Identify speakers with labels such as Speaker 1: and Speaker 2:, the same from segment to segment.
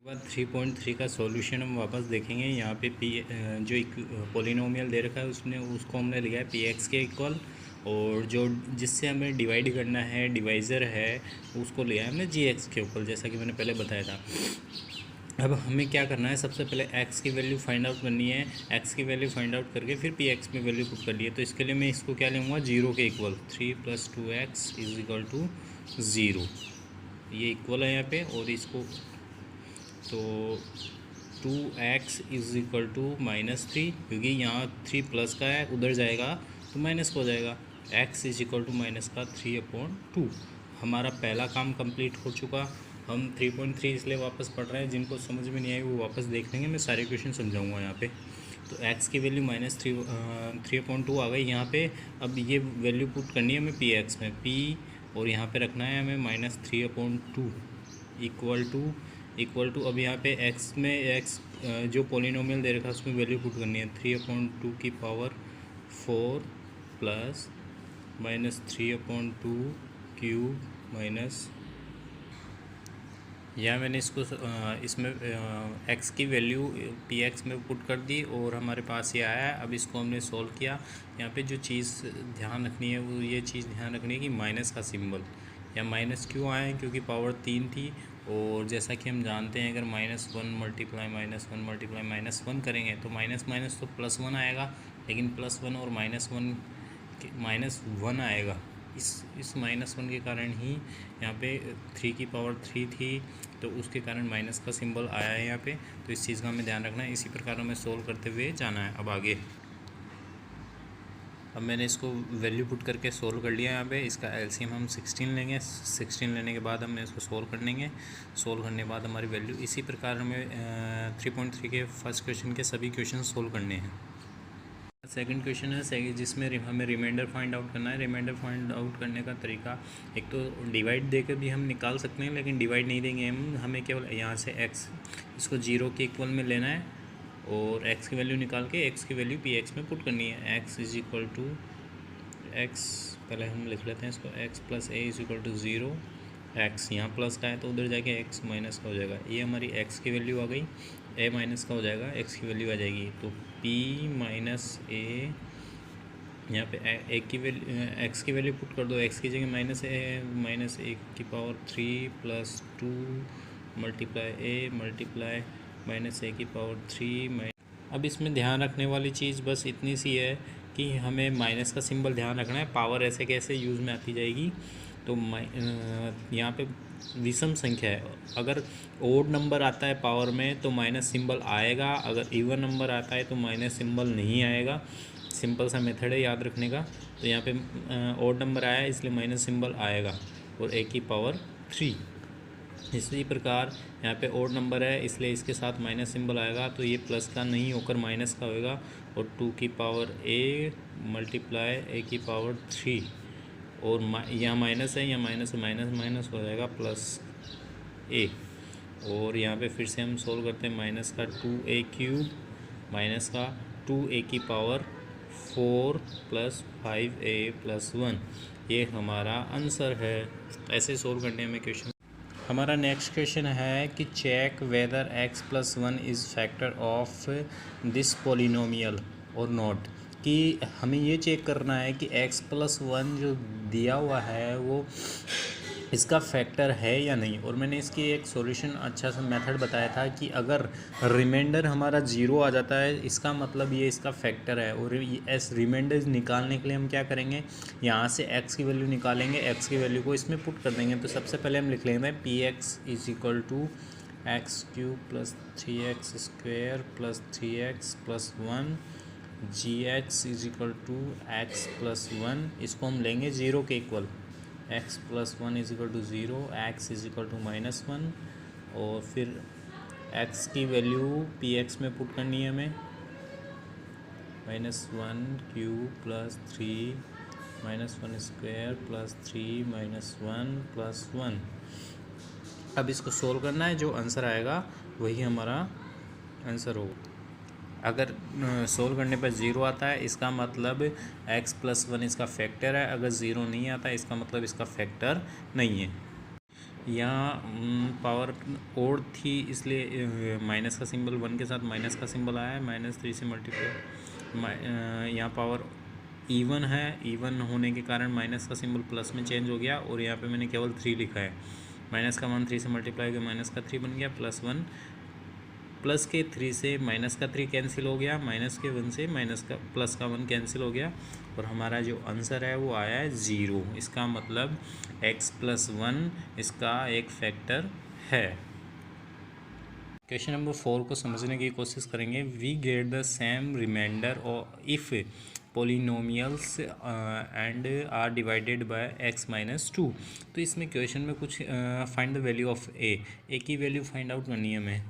Speaker 1: बाद 3.3 का सॉल्यूशन हम वापस देखेंगे। यहाँ पे जो एक पोलिनोमियल दे रखा है उसने उसको हमने लिया है px के इक्वल, और जो जिससे हमें डिवाइड करना है डिवाइज़र है उसको लिया है हमने gx के ऊपर, जैसा कि मैंने पहले बताया था। अब हमें क्या करना है, सबसे पहले x की वैल्यू फाइंड आउट करनी है। x की वैल्यू फाइंड आउट करके फिर px में वैल्यू पुट कर लिए। तो इसके लिए मैं इसको क्या लूँगा, 0 के इक्वल। 3 + 2x = 0, ये इक्वल है यहाँ पे। और इसको तो 2x = -3, क्योंकि यहाँ 3 प्लस का है, उधर जाएगा तो माइनस का हो जाएगा। x =-3/2। हमारा पहला काम कंप्लीट हो चुका। हम 3.3 इसलिए वापस पढ़ रहे हैं, जिनको समझ में नहीं आई वो वापस देख लेंगे, मैं सारे क्वेश्चन समझाऊंगा यहाँ पे। तो x की वैल्यू -3/2 आ गई यहाँ पे। अब ये वैल्यू पुट करनी है हमें px में, p, और यहाँ पे रखना है हमें -3/2 इक्वल टू अब यहाँ पे x में x जो पोलिनोमियल दे रखा है उसमें वैल्यू पुट करनी है। 3/2 की पावर 4 प्लस -3/2 क्यूब माइनस, या मैंने इसको इसमें x की वैल्यू px में पुट कर दी और हमारे पास ये आया है। अब इसको हमने सॉल्व किया। यहाँ पे जो चीज़ ध्यान रखनी है वो ये चीज़ ध्यान रखनी है कि माइनस का सिंबल, या माइनस क्यों आया है, क्योंकि पावर 3 थी। और जैसा कि हम जानते हैं अगर -1 × -1 करेंगे तो माइनस माइनस तो +1 आएगा, लेकिन +1 और -1 आएगा। इस -1 के कारण ही यहाँ पे 3 की पावर 3 थी, तो उसके कारण माइनस का सिंबल आया है यहाँ पे। तो इस चीज़ का हमें ध्यान रखना है। इसी प्रकार हमें सोल्व करते हुए जाना है। अब आगे, अब मैंने इसको वैल्यू पुट करके सोल्व कर लिया यहाँ पे। इसका एलसीएम हम 16 लेंगे। 16 लेने के बाद हमने इसको सोल्व कर लेंगे। सोल्व करने के बाद हमारी वैल्यू, इसी प्रकार हमें 3.3 के फर्स्ट क्वेश्चन के सभी क्वेश्चन सोल्व करने हैं। सेकंड क्वेश्चन है जिसमें हमें रिमाइंडर फाइंड आउट करना है। रिमाइंडर फाइंड आउट करने का तरीका, एक तो डिवाइड देकर भी हम निकाल सकते हैं, लेकिन डिवाइड नहीं देंगे हमें केवल यहाँ से x इसको 0 के इक्वल में लेना है और x की वैल्यू निकाल के x की वैल्यू px में पुट करनी है। x पहले हम लिख लेते हैं इसको, x + a = 0। x यहाँ प्लस का है तो उधर जाके x माइनस का हो जाएगा। ये हमारी x की वैल्यू आ गई, a माइनस का हो जाएगा, x की वैल्यू आ जाएगी। तो p - a, यहाँ पे a की वैल्यू x की वैल्यू पुट कर दो। x की जगह -a की पावर 3 + 2 × a मल्टीप्लाई -a की पावर 3। अब इसमें ध्यान रखने वाली चीज़ बस इतनी सी है कि हमें माइनस का सिंबल ध्यान रखना है। पावर ऐसे कैसे यूज़ में आती जाएगी, तो यहाँ पे विषम संख्या है, अगर ओड नंबर आता है पावर में तो माइनस सिंबल आएगा, अगर इवन नंबर आता है तो माइनस सिंबल नहीं आएगा। सिंपल सा मेथड है याद रखने का। तो यहाँ पे ओड नंबर आया है इसलिए माइनस सिंबल आएगा, और a की पावर 3। इसी प्रकार यहाँ पे ओड नंबर है इसलिए इसके साथ माइनस सिंबल आएगा, तो ये प्लस का नहीं होकर माइनस का होगा। और 2 की पावर a मल्टीप्लाई a की पावर 3, और यहाँ माइनस है, यहाँ माइनस है, माइनस हो जाएगा प्लस a। और यहाँ पे फिर से हम सोल्व करते हैं। माइनस का 2a³ माइनस का 2a की पावर 4 + 5a + 1, ये हमारा आंसर है। ऐसे सोल्व करने में क्वेश्चन। हमारा नेक्स्ट क्वेश्चन है कि check whether x + 1 is factor of this polynomial और नॉट, कि हमें ये चेक करना है कि x + 1 जो दिया हुआ है वो इसका फैक्टर है या नहीं। और मैंने इसकी एक सॉल्यूशन अच्छा सा मेथड बताया था कि अगर रिमाइंडर हमारा 0 आ जाता है इसका मतलब ये इसका फैक्टर है। और एस रिमाइंडर निकालने के लिए हम क्या करेंगे, यहाँ से x की वैल्यू निकालेंगे, x की वैल्यू को इसमें पुट कर देंगे। तो सबसे पहले हम लिख लेंगे px = x³ + 3x² + 3x + 1 gx = x + 1, इसको हम लेंगे 0 के इक्वल। x + 1 = 0, x -1, और फिर x की वैल्यू px में पुट करनी है हमें। -1³ + 3 -1² + 3 -1 + 1। अब इसको सोल्व करना है, जो आंसर आएगा वही हमारा आंसर होगा। अगर सोल्व करने पर 0 आता है इसका मतलब x + 1 इसका फैक्टर है, अगर 0 नहीं आता इसका मतलब इसका फैक्टर नहीं है। यहाँ पावर ओड थी इसलिए माइनस का सिंबल 1 के साथ माइनस का सिंबल आया है, -3 से मल्टीप्लाई। यहाँ पावर इवन है, इवन होने के कारण माइनस का सिंबल प्लस में चेंज हो गया और यहाँ पे मैंने केवल 3 लिखा है। माइनस का 1 3 से मल्टीप्लाई हो गया, माइनस का 3 बन गया, +1 प्लस के 3 से माइनस का 3 कैंसिल हो गया, माइनस के 1 से माइनस का प्लस का 1 कैंसिल हो गया और हमारा जो आंसर है वो आया है 0। इसका मतलब x+1 इसका एक फैक्टर है। क्वेश्चन नंबर 4 को समझने की कोशिश करेंगे। We get the same remainder और if polynomials and are divided by x-2। तो इसमें क्वेश्चन में कुछ find the value of A की वैल्यू फाइंड आउट करनी है हमें।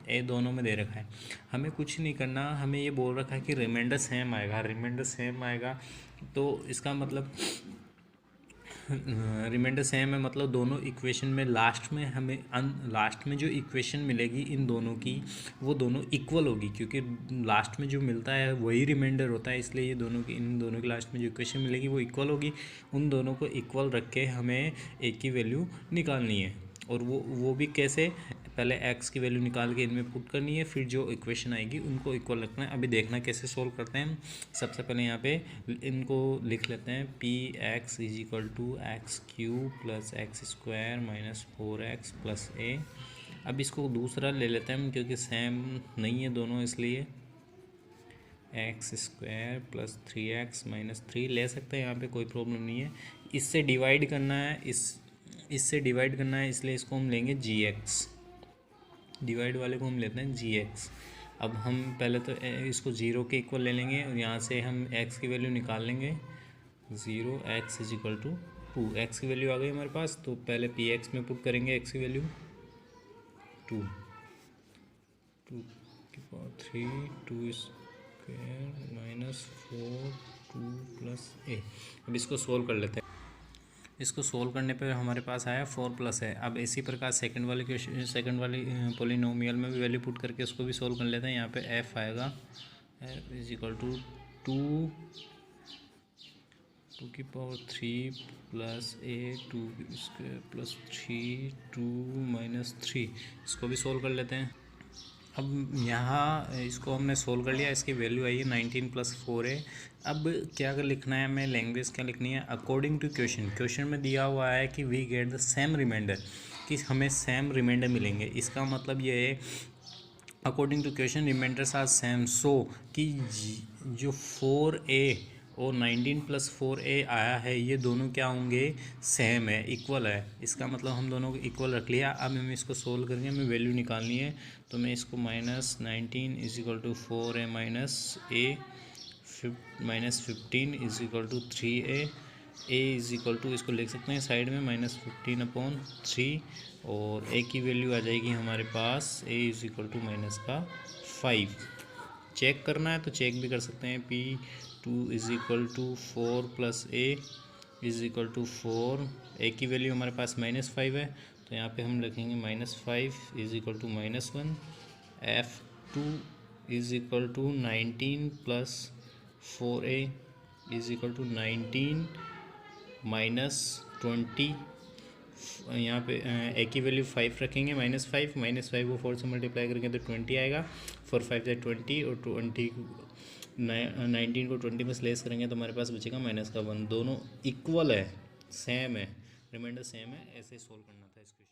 Speaker 1: ए दोनों में दे रखा है, हमें कुछ नहीं करना, हमें ये बोल रखा है कि रिमाइंडर सेम आएगा, रिमाइंडर सेम आएगा तो इसका मतलब रिमाइंडर सेम है मतलब दोनों इक्वेशन में लास्ट में जो इक्वेशन मिलेगी इन दोनों की वो दोनों इक्वल होगी, क्योंकि लास्ट में जो मिलता है वही रिमाइंडर होता है, इसलिए ये दोनों की इन दोनों की लास्ट में जो इक्वेशन मिलेगी वो इक्वल होगी। उन दोनों को इक्वल रख के हमें एक की वैल्यू निकालनी है और वो भी कैसे, पहले x की वैल्यू निकाल के इनमें पुट करनी है, फिर जो इक्वेशन आएगी उनको इक्वल रखना है। अभी देखना कैसे सोल्व करते हैं। सबसे पहले यहाँ पे इनको लिख लेते हैं, px = x³ + x² - 4x + a। अब इसको दूसरा ले लेते हैं हम क्योंकि सेम नहीं है दोनों, इसलिए x² + 3x - 3 ले सकते हैं, यहाँ पे कोई प्रॉब्लम नहीं है। इससे डिवाइड करना है, इससे डिवाइड करना है, इसलिए इसको हम लेंगे gx, डिवाइड वाले को हम लेते हैं gx। अब हम पहले तो इसको 0 के इक्वल ले लेंगे और यहाँ से हम x की वैल्यू निकाल लेंगे। 0 x = 2, x की वैल्यू आ गई हमारे पास, तो पहले px में पुट करेंगे x की वैल्यू 2 की पावर 3 2² - 4 2 + a। अब इसको सोल्व कर लेते हैं। इसको सोल्व करने पे हमारे पास आया 4 है। अब इसी प्रकार सेकंड वाली पोलिनोमियल में भी वैल्यू पुट करके उसको भी सोल्व कर लेते हैं। यहाँ पे f आएगा, f = 2 की पावर 3 + a 2² + 3 2 - 3। इसको भी सोल्व कर लेते हैं। अब यहाँ इसको हमने सोल्व कर लिया, इसकी वैल्यू आई है 19 + 4a। अब क्या लिखना है हमें, लैंग्वेज क्या लिखनी है, अकॉर्डिंग टू क्वेश्चन में दिया हुआ है कि we get the same remainder, कि हमें सेम रिमाइंडर मिलेंगे। इसका मतलब ये है according to question remainders are same, so कि जो 4a और 19 + 4a आया है ये दोनों क्या होंगे, सेम है, इक्वल है। इसका मतलब हम दोनों को इक्वल रख लिया। अब हमें इसको सोल्व करके हमें वैल्यू निकालनी है, तो मैं इसको -19 = 4a - a -15 = 3a, इसको लिख सकते हैं साइड में -15/3 और a की वैल्यू आ जाएगी हमारे पास a = -5। चेक करना है तो चेक भी कर सकते हैं, p2 = 4 + a = 4। a की वैल्यू हमारे पास -5 है तो यहाँ पे हम लिखेंगे -5 = -1। f2 = 19 + 4a = 19 - 20। यहाँ पे a की वैल्यू 5 रखेंगे, -5 को 4 से मल्टीप्लाई करेंगे तो 20 आएगा। 4 5 = 20 और 19 को 20 में स्लेस करेंगे तो हमारे पास बचेगा -1। दोनों इक्वल है, सेम है, रिमाइंडर सेम है। ऐसे सोल्व करना था इसको।